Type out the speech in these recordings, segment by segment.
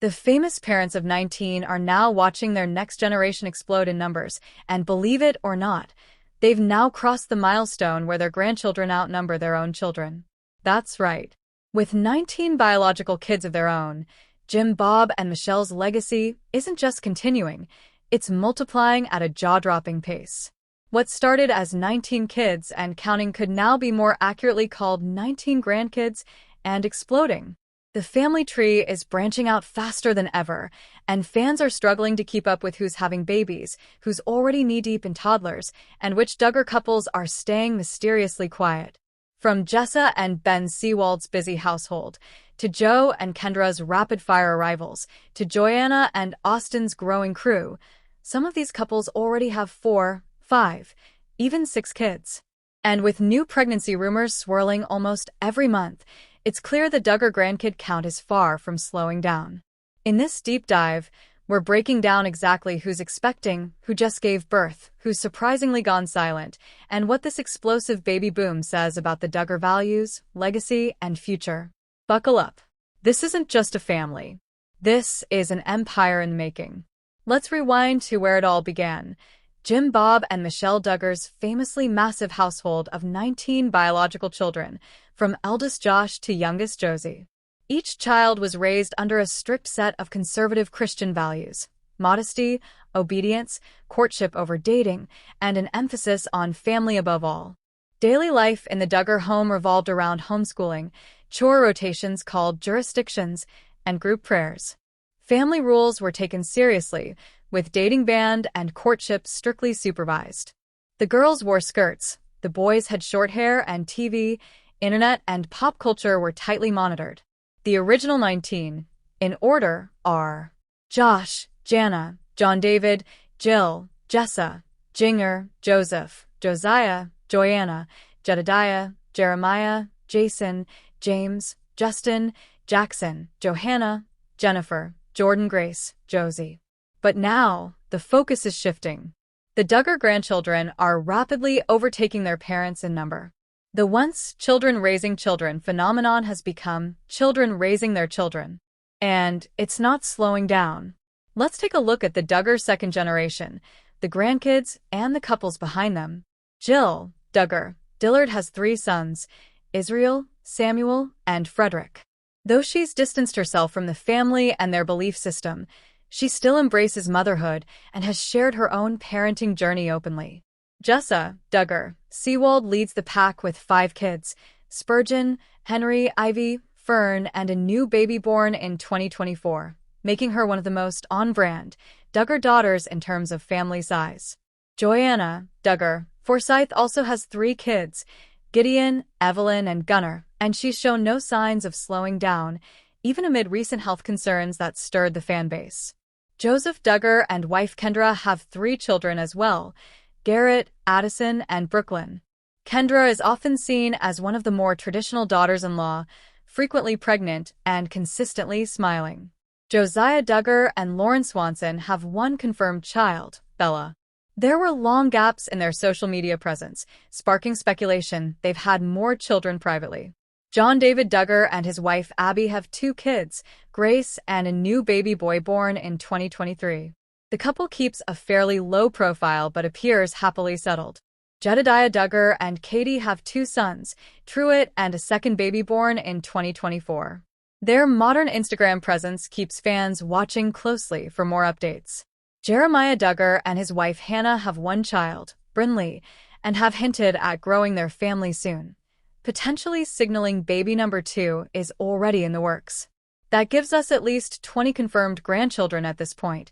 The famous parents of 19 are now watching their next generation explode in numbers, and believe it or not, they've now crossed the milestone where their grandchildren outnumber their own children. That's right. With 19 biological kids of their own, Jim, Bob, and Michelle's legacy isn't just continuing, it's multiplying at a jaw-dropping pace. What started as 19 kids and counting could now be more accurately called 19 grandkids and exploding. The family tree is branching out faster than ever, and fans are struggling to keep up with who's having babies, who's already knee-deep in toddlers, and which Duggar couples are staying mysteriously quiet. From Jessa and Ben Seawald's busy household, to Joe and Kendra's rapid-fire arrivals, to Joanna and Austin's growing crew, some of these couples already have 4, 5, even 6 kids. And with new pregnancy rumors swirling almost every month, it's clear the Duggar grandkid count is far from slowing down. In this deep dive, we're breaking down exactly who's expecting, who just gave birth, who's surprisingly gone silent, and what this explosive baby boom says about the Duggar values, legacy, and future. Buckle up. This isn't just a family. This is an empire in the making. Let's rewind to where it all began. Jim, Bob, and Michelle Duggar's famously massive household of 19 biological children, from eldest Josh to youngest Josie. Each child was raised under a strict set of conservative Christian values: modesty, obedience, courtship over dating, and an emphasis on family above all. Daily life in the Duggar home revolved around homeschooling, chore rotations called jurisdictions, and group prayers. Family rules were taken seriously, with dating banned and courtship strictly supervised. The girls wore skirts, the boys had short hair, and TV, internet, and pop culture were tightly monitored. The original 19, in order, are Josh, Jana, John David, Jill, Jessa, Jinger, Joseph, Josiah, Joanna, Jedidiah, Jeremiah, Jason, James, Justin, Jackson, Johanna, Jennifer, Jordan, Grace, Josie. But now, the focus is shifting. The Duggar grandchildren are rapidly overtaking their parents in number. The once children-raising children phenomenon has become children raising their children. And it's not slowing down. Let's take a look at the Duggar second generation, the grandkids, and the couples behind them. Jill Duggar Dillard has 3 sons, Israel, Samuel, and Frederick. Though she's distanced herself from the family and their belief system, she still embraces motherhood and has shared her own parenting journey openly. Jessa Duggar Seawald leads the pack with 5 kids: Spurgeon, Henry, Ivy, Fern, and a new baby born in 2024, making her one of the most on-brand Duggar daughters in terms of family size. Joanna Duggar Forsyth also has 3 kids, Gideon, Evelyn, and Gunnar, and she's shown no signs of slowing down, even amid recent health concerns that stirred the fanbase. Joseph Duggar and wife Kendra have 3 children as well: Garrett, Addison, and Brooklyn. Kendra is often seen as one of the more traditional daughters-in-law, frequently pregnant and consistently smiling. Josiah Duggar and Lauren Swanson have 1 confirmed child, Bella. There were long gaps in their social media presence, sparking speculation they've had more children privately. John David Duggar and his wife Abby have 2 kids, Grace, and a new baby boy born in 2023. The couple keeps a fairly low profile but appears happily settled. Jedidiah Duggar and Katey have 2 sons, Truett, and a second baby born in 2024. Their modern Instagram presence keeps fans watching closely for more updates. Jeremiah Duggar and his wife Hannah have 1 child, Brinley, and have hinted at growing their family soon, potentially signaling baby number 2 is already in the works. That gives us at least 20 confirmed grandchildren at this point,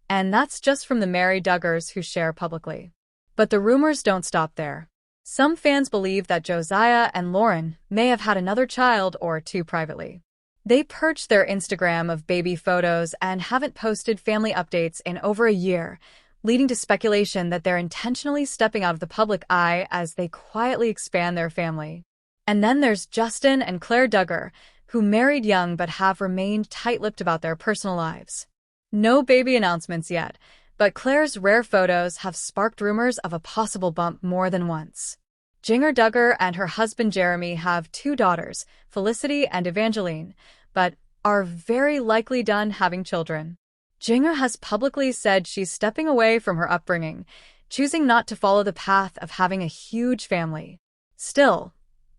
and that's just from the married Duggars who share publicly. But the rumors don't stop there. Some fans believe that Josiah and Lauren may have had another child or 2 privately. They purged their Instagram of baby photos and haven't posted family updates in over a year, leading to speculation that they're intentionally stepping out of the public eye as they quietly expand their family. And then there's Justin and Claire Duggar, who married young but have remained tight-lipped about their personal lives. No baby announcements yet, but Claire's rare photos have sparked rumors of a possible bump more than once. Jinger Duggar and her husband Jeremy have 2 daughters, Felicity and Evangeline, but are very likely done having children. Jinger has publicly said she's stepping away from her upbringing, choosing not to follow the path of having a huge family. Still,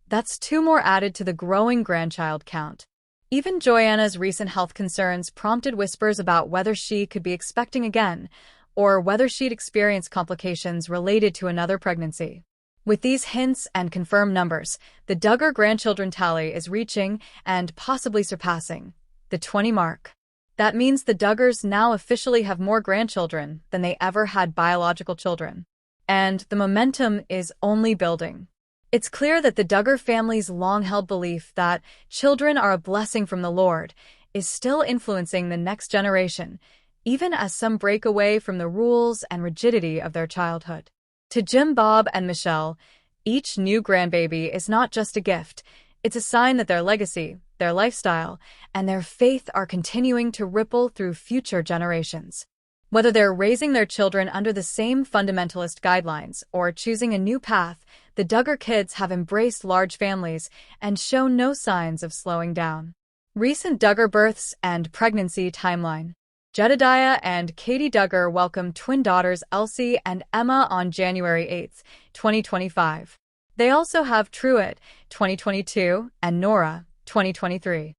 that's 2 more added to the growing grandchild count. Even Joanna's recent health concerns prompted whispers about whether she could be expecting again, or whether she'd experience complications related to another pregnancy. With these hints and confirmed numbers, the Duggar grandchildren tally is reaching, and possibly surpassing, the 20 mark. That means the Duggars now officially have more grandchildren than they ever had biological children. And the momentum is only building. It's clear that the Duggar family's long-held belief that children are a blessing from the Lord is still influencing the next generation, even as some break away from the rules and rigidity of their childhood. To Jim, Bob, and Michelle, each new grandbaby is not just a gift, it's a sign that their legacy, their lifestyle, and their faith are continuing to ripple through future generations. Whether they're raising their children under the same fundamentalist guidelines or choosing a new path, the Duggar kids have embraced large families and shown no signs of slowing down. Recent Duggar births and pregnancy timeline. Jedidiah and Katey Duggar welcomed twin daughters Elsie and Emma on January 8, 2025. They also have Truett, 2022, and Nora, 2023.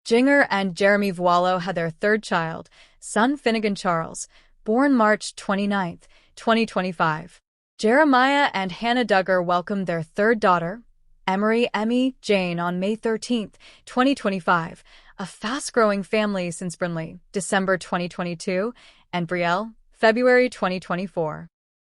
Jinger and Jeremy Vuolo had their third child, son Finnegan Charles, born March 29, 2025. Jeremiah and Hannah Duggar welcomed their third daughter, Emmy Jane, on May 13, 2025, a fast-growing family since Brinley, December 2022, and Brielle, February 2024.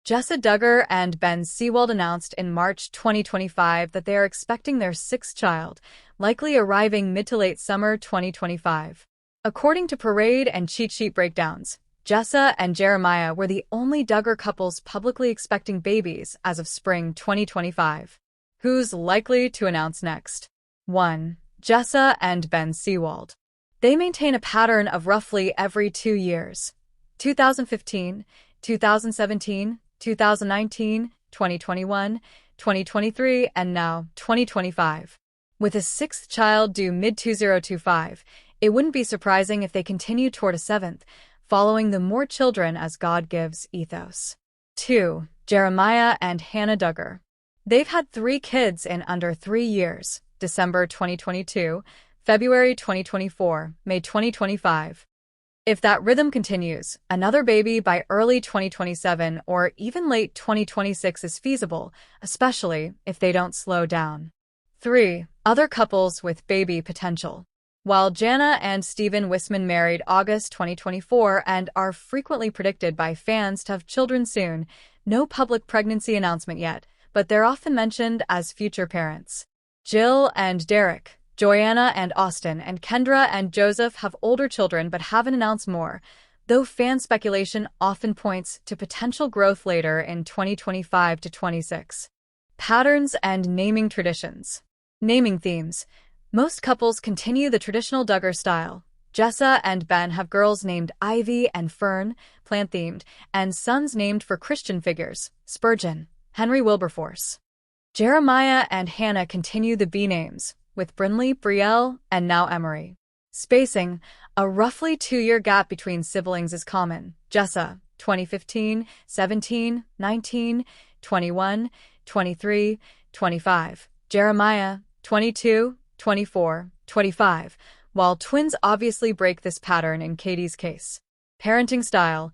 Jessa Duggar and Ben Seawald announced in March 2025 that they are expecting their sixth child, likely arriving mid to late summer 2025. According to Parade and Cheat Sheet breakdowns, Jessa and Jeremiah were the only Duggar couples publicly expecting babies as of spring 2025. Who's likely to announce next? 1. Jessa and Ben Seawald. They maintain a pattern of roughly every 2 years. 2015, 2017, 2019, 2021, 2023, and now 2025. With a sixth child due mid-2025, it wouldn't be surprising if they continue toward a seventh, following the more children as God gives ethos. 2. Jeremiah and Hannah Duggar. They've had 3 kids in under 3 years, December 2022, February 2024, May 2025. If that rhythm continues, another baby by early 2027 or even late 2026 is feasible, especially if they don't slow down. 3. Other couples with baby potential. While Jana and Stephen Wisman married August 2024 and are frequently predicted by fans to have children soon, no public pregnancy announcement yet, but they're often mentioned as future parents. Jill and Derek. Joanna and Austin and Kendra and Joseph have older children but haven't announced more, though fan speculation often points to potential growth later in 2025 to 26. Patterns and naming traditions. Naming themes. Most couples continue the traditional Duggar style. Jessa and Ben have girls named Ivy and Fern, plant-themed, and sons named for Christian figures, Spurgeon, Henry Wilberforce. Jeremiah and Hannah continue the B names, with Brinley, Brielle, and now Emery. Spacing, a roughly 2-year gap between siblings is common. Jessa, 2015, 17, 19, 21, 23, 25. Jeremiah, 22, 24, 25, while twins obviously break this pattern in Katey's case. Parenting style.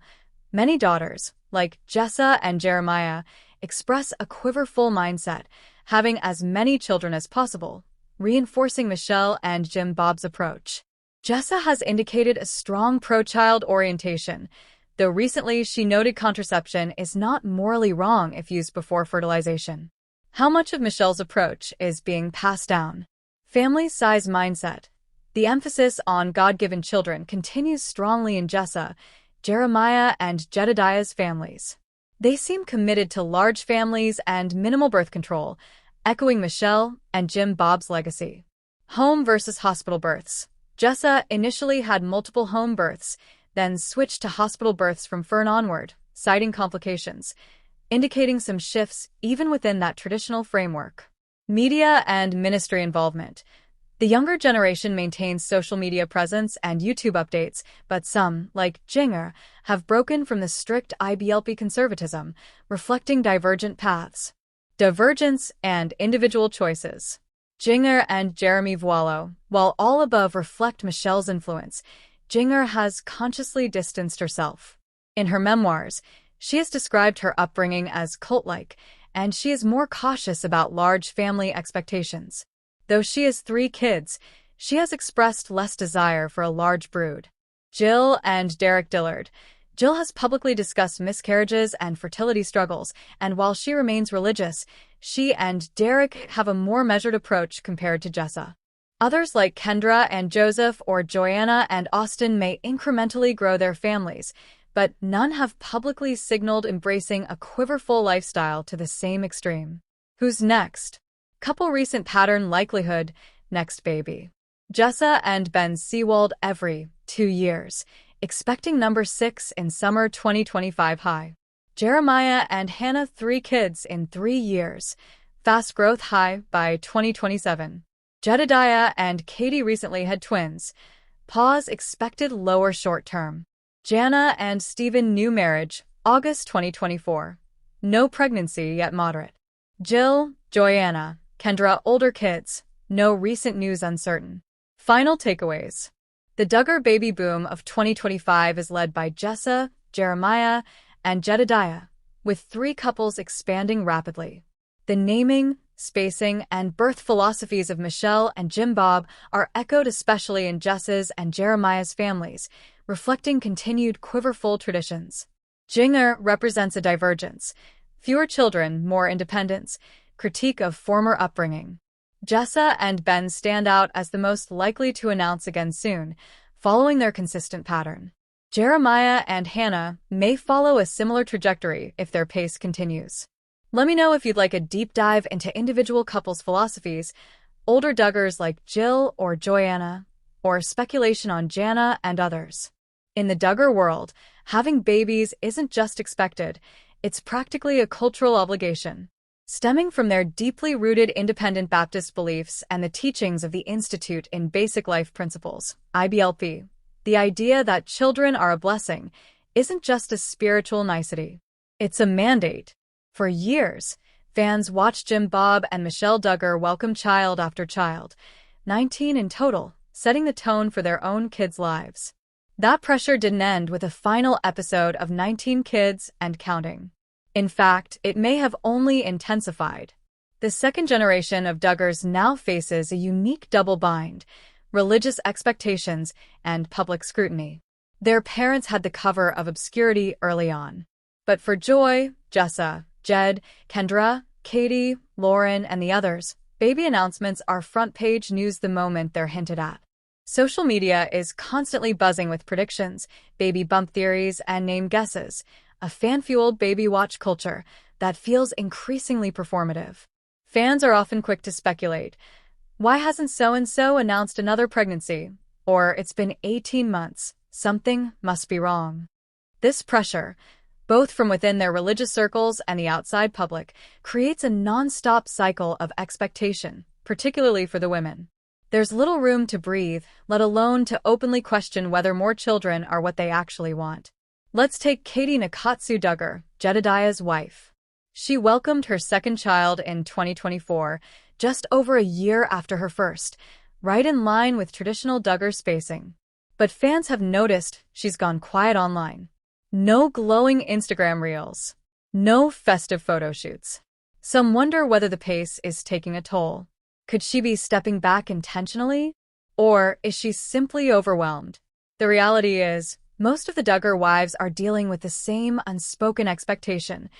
Many daughters, like Jessa and Jeremiah, express a quiverful mindset, having as many children as possible, reinforcing Michelle and Jim Bob's approach. Jessa has indicated a strong pro-child orientation, though recently she noted contraception is not morally wrong if used before fertilization. How much of Michelle's approach is being passed down? Family size mindset. The emphasis on God-given children continues strongly in Jessa, Jeremiah, and Jedidiah's families. They seem committed to large families and minimal birth control, echoing Michelle and Jim Bob's legacy. Home versus hospital births. Jessa initially had multiple home births, then switched to hospital births from Fern onward, citing complications, indicating some shifts even within that traditional framework. Media and ministry involvement. The younger generation maintains social media presence and YouTube updates, but some, like Jinger, have broken from the strict IBLP conservatism, reflecting divergent paths. Divergence and individual choices. Jinger and Jeremy Vuolo. While all above reflect Michelle's influence, Jinger has consciously distanced herself. In her memoirs, she has described her upbringing as cult-like, and she is more cautious about large family expectations. Though she has 3 kids, she has expressed less desire for a large brood. Jill and Derek Dillard. Jill has publicly discussed miscarriages and fertility struggles, and while she remains religious, she and Derek have a more measured approach compared to Jessa. Others like Kendra and Joseph or Joanna and Austin may incrementally grow their families, but none have publicly signaled embracing a quiverful lifestyle to the same extreme. Who's next? Couple recent pattern likelihood, next baby. Jessa and Ben Seawald every 2 years, expecting number 6 in summer 2025 high. Jeremiah and Hannah 3 kids in 3 years, fast growth high by 2027. Jedidiah and Katey recently had twins, pause expected lower short term. Jana and Stephen new marriage, August 2024. No pregnancy yet moderate. Jill, Joanna, Kendra older kids, no recent news uncertain. Final takeaways. The Duggar baby boom of 2025 is led by Jessa, Jeremiah, and Jedidiah, with 3 couples expanding rapidly. The naming, spacing, and birth philosophies of Michelle and Jim Bob are echoed especially in Jessa's and Jeremiah's families, reflecting continued quiverful traditions. Jinger represents a divergence. Fewer children, more independence, critique of former upbringing. Jessa and Ben stand out as the most likely to announce again soon, following their consistent pattern. Jeremiah and Hannah may follow a similar trajectory if their pace continues. Let me know if you'd like a deep dive into individual couples' philosophies, older Duggars like Jill or Joanna, or speculation on Jana and others. In the Duggar world, having babies isn't just expected, it's practically a cultural obligation. Stemming from their deeply rooted independent Baptist beliefs and the teachings of the Institute in Basic Life Principles, IBLP, the idea that children are a blessing isn't just a spiritual nicety. It's a mandate. For years, fans watched Jim Bob and Michelle Duggar welcome child after child, 19 in total, setting the tone for their own kids' lives. That pressure didn't end with a final episode of 19 Kids and Counting. In fact, it may have only intensified. The second generation of Duggars now faces a unique double bind, religious expectations and public scrutiny. Their parents had the cover of obscurity early on. But for Joy, Jessa, Jed, Kendra, Katey, Lauren, and the others, baby announcements are front-page news the moment they're hinted at. Social media is constantly buzzing with predictions, baby bump theories, and name guesses, a fan-fueled baby watch culture that feels increasingly performative. Fans are often quick to speculate. Why hasn't so-and-so announced another pregnancy? Or it's been 18 months. Something must be wrong. This pressure, both from within their religious circles and the outside public, creates a non-stop cycle of expectation, particularly for the women. There's little room to breathe, let alone to openly question whether more children are what they actually want. Let's take Katey Nakatsu Duggar, Jedidiah's wife. She welcomed her second child in 2024, just over a year after her first, right in line with traditional Duggar spacing. But fans have noticed she's gone quiet online. No glowing Instagram reels. No festive photo shoots. Some wonder whether the pace is taking a toll. Could she be stepping back intentionally? Or is she simply overwhelmed? The reality is, most of the Duggar wives are dealing with the same unspoken expectation.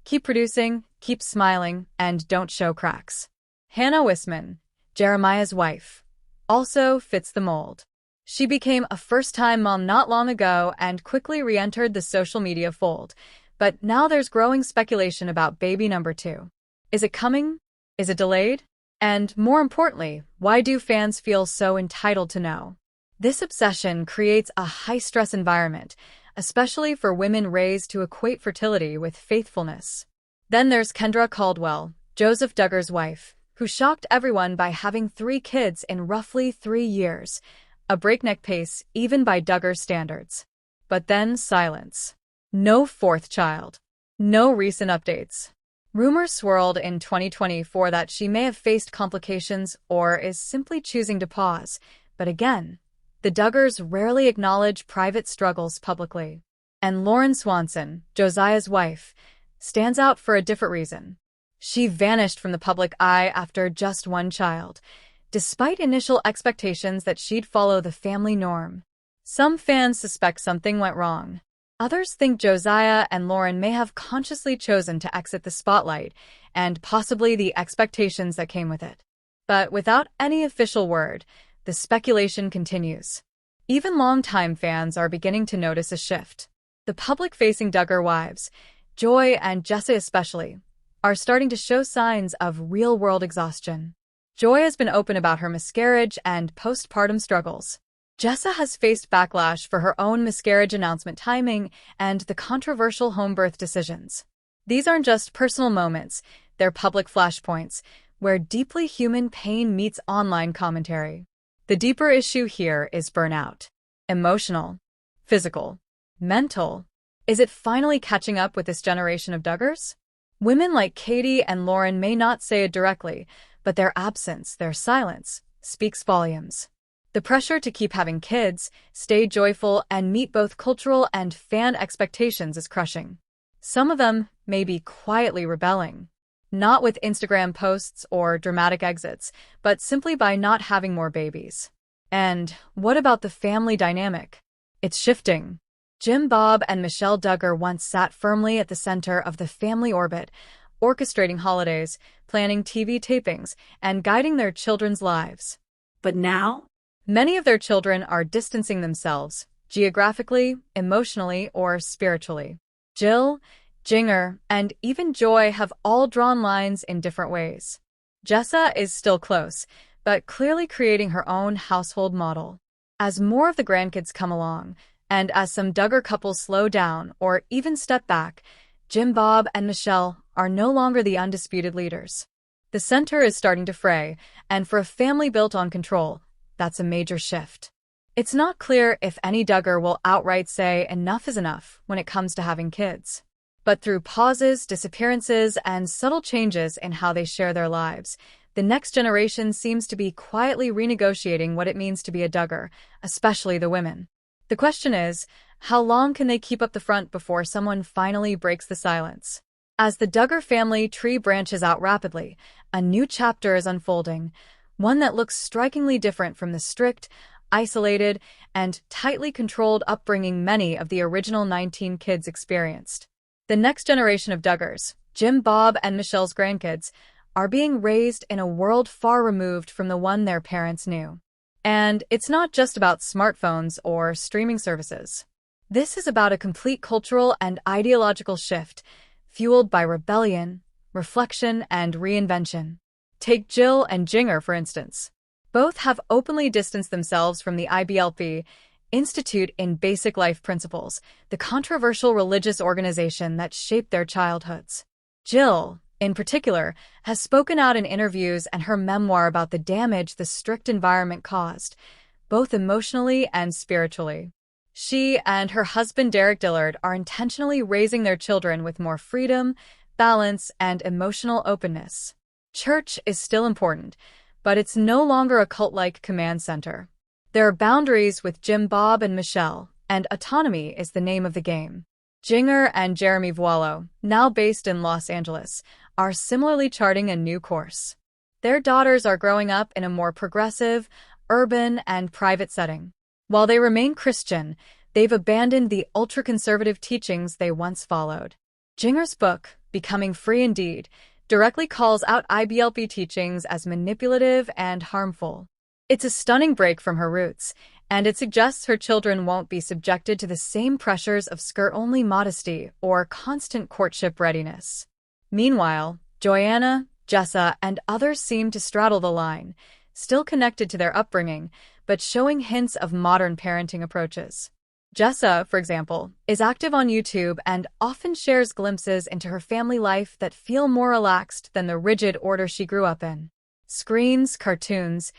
Keep producing, keep smiling, and don't show cracks. Hannah Wisman, Jeremiah's wife, also fits the mold. She became a first-time mom not long ago and quickly re-entered the social media fold. But now there's growing speculation about baby number 2. Is it coming? Is it delayed? And more importantly, why do fans feel so entitled to know? This obsession creates a high-stress environment, especially for women raised to equate fertility with faithfulness. Then there's Kendra Caldwell, Joseph Duggar's wife, who shocked everyone by having 3 kids in roughly 3 years, a breakneck pace even by Duggar standards. But then silence. No fourth child. No recent updates. Rumors swirled in 2024 that she may have faced complications or is simply choosing to pause, but again, the Duggars rarely acknowledge private struggles publicly. And Lauren Swanson, Josiah's wife, stands out for a different reason. She vanished from the public eye after just 1 child, despite initial expectations that she'd follow the family norm. Some fans suspect something went wrong. Others think Josiah and Lauren may have consciously chosen to exit the spotlight and possibly the expectations that came with it. But without any official word, the speculation continues. Even longtime fans are beginning to notice a shift. The public-facing Duggar wives, Joy and Jessa especially, are starting to show signs of real-world exhaustion. Joy has been open about her miscarriage and postpartum struggles. Jessa has faced backlash for her own miscarriage announcement timing and the controversial home birth decisions. These aren't just personal moments, they're public flashpoints, where deeply human pain meets online commentary. The deeper issue here is burnout. Emotional, physical, mental. Is it finally catching up with this generation of Duggars? Women like Katey and Lauren may not say it directly, but their absence, their silence, speaks volumes. The pressure to keep having kids, stay joyful, and meet both cultural and fan expectations is crushing. Some of them may be quietly rebelling. Not with Instagram posts or dramatic exits, but simply by not having more babies. And what about the family dynamic? It's shifting. Jim Bob and Michelle Duggar once sat firmly at the center of the family orbit, orchestrating holidays, planning TV tapings, and guiding their children's lives. But now, many of their children are distancing themselves, geographically, emotionally, or spiritually. Jill, Jinger, and even Joy have all drawn lines in different ways. Jessa is still close, but clearly creating her own household model. As more of the grandkids come along, and as some Duggar couples slow down or even step back, Jim Bob and Michelle are no longer the undisputed leaders. The center is starting to fray, and for a family built on control, that's a major shift. It's not clear if any Duggar will outright say enough is enough when it comes to having kids. But through pauses, disappearances, and subtle changes in how they share their lives, the next generation seems to be quietly renegotiating what it means to be a Duggar, especially the women. The question is, how long can they keep up the front before someone finally breaks the silence? As the Duggar family tree branches out rapidly, a new chapter is unfolding, one that looks strikingly different from the strict, isolated, and tightly controlled upbringing many of the original 19 kids experienced. The next generation of Duggars, Jim Bob and Michelle's grandkids, are being raised in a world far removed from the one their parents knew. And it's not just about smartphones or streaming services. This is about a complete cultural and ideological shift, fueled by rebellion, reflection, and reinvention. Take Jill and Jinger, for instance. Both have openly distanced themselves from the IBLP, Institute in Basic Life Principles, the controversial religious organization that shaped their childhoods. Jill, in particular, has spoken out in interviews and her memoir about the damage the strict environment caused, both emotionally and spiritually. She and her husband Derek Dillard are intentionally raising their children with more freedom, balance, and emotional openness. Church is still important, but it's no longer a cult-like command center. There are boundaries with Jim Bob and Michelle, and autonomy is the name of the game. Jinger and Jeremy Vuolo, now based in Los Angeles, are similarly charting a new course. Their daughters are growing up in a more progressive, urban, and private setting. While they remain Christian, they've abandoned the ultra-conservative teachings they once followed. Jinger's book, Becoming Free Indeed, directly calls out IBLP teachings as manipulative and harmful. It's a stunning break from her roots, and it suggests her children won't be subjected to the same pressures of skirt-only modesty or constant courtship readiness. Meanwhile, Joanna, Jessa, and others seem to straddle the line, still connected to their upbringing, but showing hints of modern parenting approaches. Jessa, for example, is active on YouTube and often shares glimpses into her family life that feel more relaxed than the rigid order she grew up in. screens, cartoons,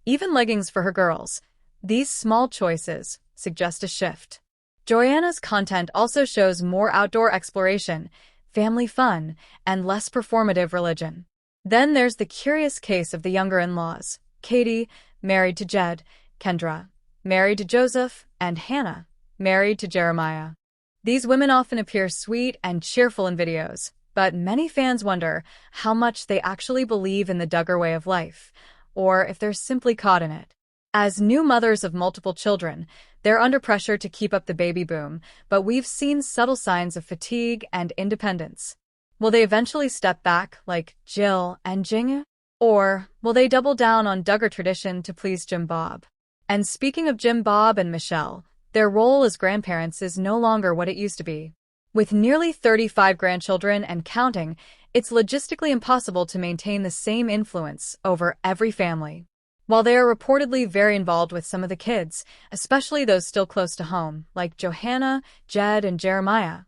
even leggings for her girls. These small choices suggest a shift. Joanna's content also shows more outdoor exploration, family fun, and less performative religion. Then there's the curious case of the younger in-laws. Katey, married to Jed, Kendra, married to Joseph, and Hannah, married to Jeremiah. These women often appear sweet and cheerful in videos, but many fans wonder how much they actually believe in the Duggar way of life, or if they're simply caught in it. As new mothers of multiple children, they're under pressure to keep up the baby boom, but we've seen subtle signs of fatigue and independence. Will they eventually step back like Jill and Jinger? Or will they double down on Duggar tradition to please Jim Bob? And speaking of Jim Bob and Michelle, their role as grandparents is no longer what it used to be. With nearly 35 grandchildren and counting, it's logistically impossible to maintain the same influence over every family. While they are reportedly very involved with some of the kids, especially those still close to home, like Johanna, Jed, and Jeremiah,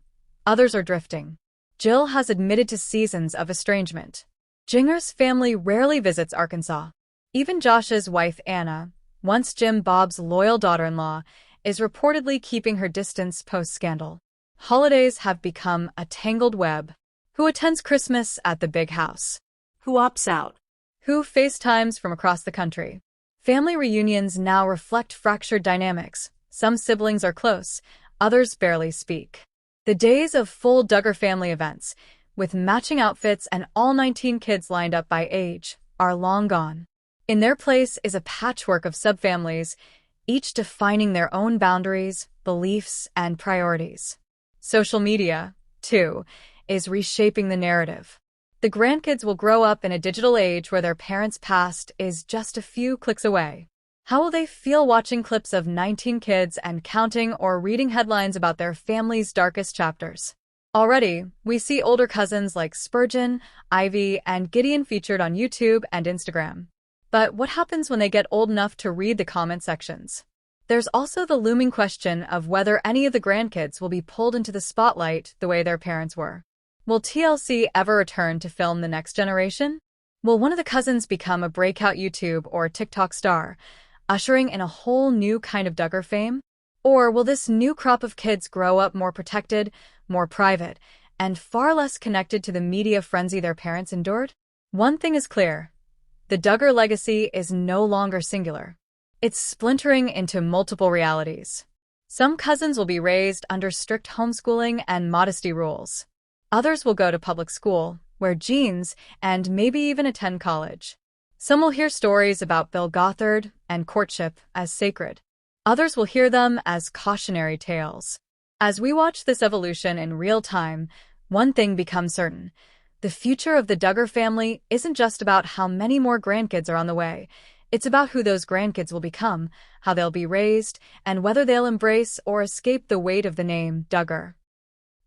others are drifting. Jill has admitted to seasons of estrangement. Jinger's family rarely visits Arkansas. Even Josh's wife Anna, once Jim Bob's loyal daughter-in-law, is reportedly keeping her distance post-scandal. Holidays have become a tangled web. Who attends Christmas at the big house? Who opts out? Who FaceTimes from across the country? Family reunions now reflect fractured dynamics. Some siblings are close, others barely speak. The days of full Duggar family events, with matching outfits and all 19 kids lined up by age, are long gone. In their place is a patchwork of subfamilies, each defining their own boundaries, beliefs, and priorities. Social media, too, is reshaping the narrative. The grandkids will grow up in a digital age where their parents' past is just a few clicks away. How will they feel watching clips of 19 kids and counting or reading headlines about their family's darkest chapters? Already, we see older cousins like Spurgeon, Ivy, and Gideon featured on YouTube and Instagram. But what happens when they get old enough to read the comment sections? There's also the looming question of whether any of the grandkids will be pulled into the spotlight the way their parents were. Will TLC ever return to film the next generation? Will one of the cousins become a breakout YouTube or TikTok star, ushering in a whole new kind of Duggar fame? Or will this new crop of kids grow up more protected, more private, and far less connected to the media frenzy their parents endured? One thing is clear. The Duggar legacy is no longer singular. It's splintering into multiple realities. Some cousins will be raised under strict homeschooling and modesty rules. Others will go to public school, wear jeans, and maybe even attend college. Some will hear stories about Bill Gothard and courtship as sacred. Others will hear them as cautionary tales. As we watch this evolution in real time, one thing becomes certain. The future of the Duggar family isn't just about how many more grandkids are on the way. It's about who those grandkids will become, how they'll be raised, and whether they'll embrace or escape the weight of the name Duggar.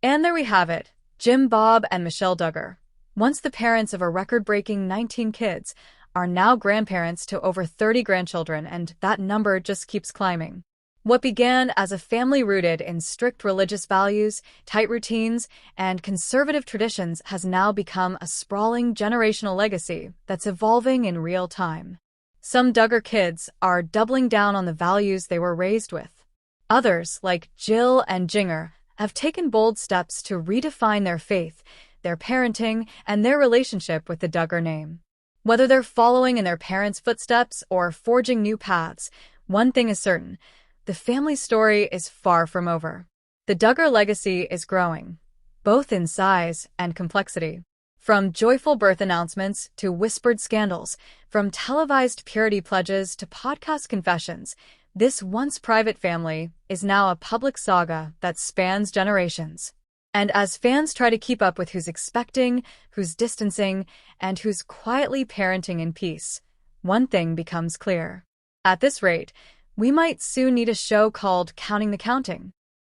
And there we have it. Jim Bob and Michelle Duggar, once the parents of a record-breaking 19 kids, are now grandparents to over 30 grandchildren, and that number just keeps climbing. What began as a family rooted in strict religious values, tight routines, and conservative traditions has now become a sprawling generational legacy that's evolving in real time. Some Duggar kids are doubling down on the values they were raised with. Others, like Jill and Jinger, have taken bold steps to redefine their faith, their parenting, and their relationship with the Duggar name. Whether they're following in their parents' footsteps or forging new paths, one thing is certain. The family story is far from over. The Duggar legacy is growing, both in size and complexity. From joyful birth announcements to whispered scandals, from televised purity pledges to podcast confessions, this once private family is now a public saga that spans generations. And as fans try to keep up with who's expecting, who's distancing, and who's quietly parenting in peace, one thing becomes clear. At this rate, we might soon need a show called Counting the Counting.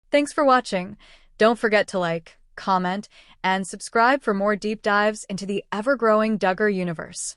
Thanks for watching. Don't forget to like, comment, and subscribe for more deep dives into the ever-growing Duggar universe.